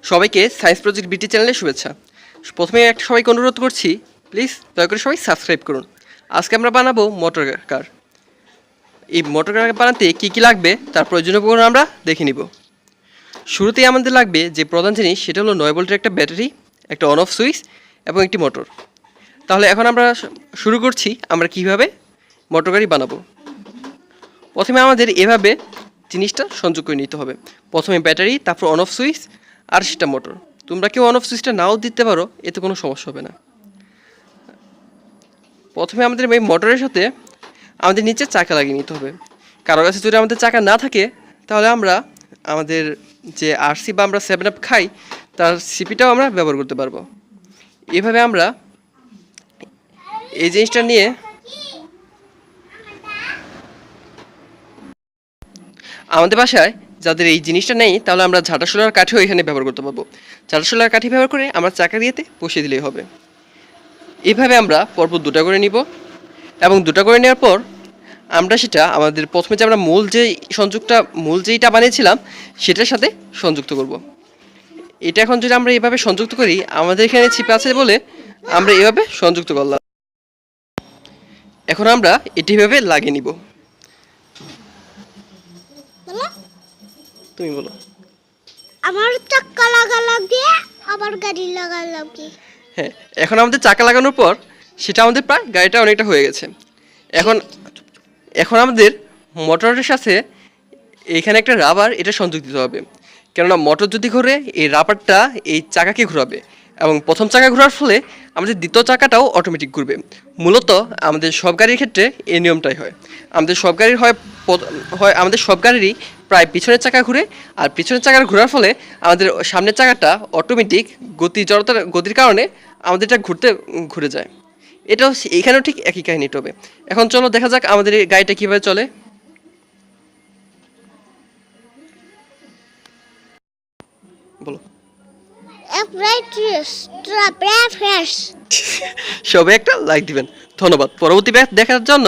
সবাইকে science project বিটি চ্যানেলে শুভেচ্ছা। প্রথমে একটা সবাইকে অনুরোধ করছি, প্লিজ দয়া করে সবাই সাবস্ক্রাইব করুন। আজকে আমরা বানাবো মোটর কার। এই মোটর কার বানাতে কী কী লাগবে তার প্রয়োজনীয় উপকরণ আমরা দেখে নিব। শুরুতেই আমাদের লাগবে যে প্রধান জিনিস, সেটা হলো 9 ভোল্টের একটা ব্যাটারি, একটা অন অফ সুইচ এবং একটি মোটর। তাহলে এখন আমরা শুরু করছি আমরা কীভাবে মোটর গাড়ি বানাবো। প্রথমে আমাদের এভাবে জিনিসটা সংযোগ করে নিতে হবে। প্রথমে ব্যাটারি, তারপর অন অফ সুইচ, আর সেটা মোটর। তোমরা কেউ অন অফ সুইচটা নাও দিতে পারো, এতে কোনো সমস্যা হবে না। প্রথমে আমাদের এই মোটরের সাথে আমাদের নিচে চাকা লাগিয়ে নিতে হবে। কারো কাছে যদি আমাদের চাকা না থাকে, তাহলে আমরা আমাদের যে আরসি বা আমরা 7 আপ খাই, তার সিপিটাও আমরা ব্যবহার করতে পারবো। এভাবে আমরা এই জিনিসটা নিয়ে আমাদের বাসায় যাদের এই জিনিসটা নেই, তাহলে আমরা ঝাঁটাশোলার কাঠিও এখানে ব্যবহার করতে পারবো। ঝাঁটাশোলার কাঠি ব্যবহার করে আমরা চাকা দিয়েতে বসিয়ে দিলেই হবে। এভাবে আমরা পরপর দুটা করে নিব এবং দুটা করে নেওয়ার পর আমরা সেটা আমাদের প্রথমে যে আমরা মূল যেইটা বানিয়েছিলাম সেটার সাথে সংযুক্ত করব। এটা এখন যদি আমরা এভাবে সংযুক্ত করি, আমাদের এখানে চিপ আছে বলে আমরা এভাবে সংযুক্ত করলাম। এখন আমরা এটি এভাবে লাগিয়ে নিব। তুমি বলো। আমার চাকা লাগা লাগে, আবার গাড়ি লাগা লাগে। হ্যাঁ, এখন আমাদের চাকা লাগানোর পর সেটা আমাদের প্রায় গাড়িটা অনেকটা হয়ে গেছে। এখন এখন আমাদের মোটরের সাথে এইখানে একটা রাবার এটা সংযোগ দিতে হবে। কেননা মোটর যদি ঘোরে, এই রাবারটা এই চাকাকে ঘোরাবে এবং প্রথম চাকা ঘোরার ফলে আমাদের দ্বিতীয় চাকাটাও অটোমেটিক ঘুরবে। মূলত আমাদের সব গাড়ির ক্ষেত্রে এই নিয়মটাই হয়। আমাদের সব গাড়ির আমাদের সব গাড়িরই প্রায় পিছনের চাকা ঘুরে, আর পিছনের চাকার ঘোরার ফলে আমাদের সামনের চাকাটা অটোমেটিক গতির কারণে আমাদের এটা ঘুরে যায়। এটাও এইখানেও ঠিক একই কাহিনীটা হবে। এখন চলো দেখা যাক আমাদের এই গাড়িটা কীভাবে চলে। বলো। সবাই একটা লাইক দিবেন। ধন্যবাদ। পরবর্তী ব্যাচ দেখার জন্য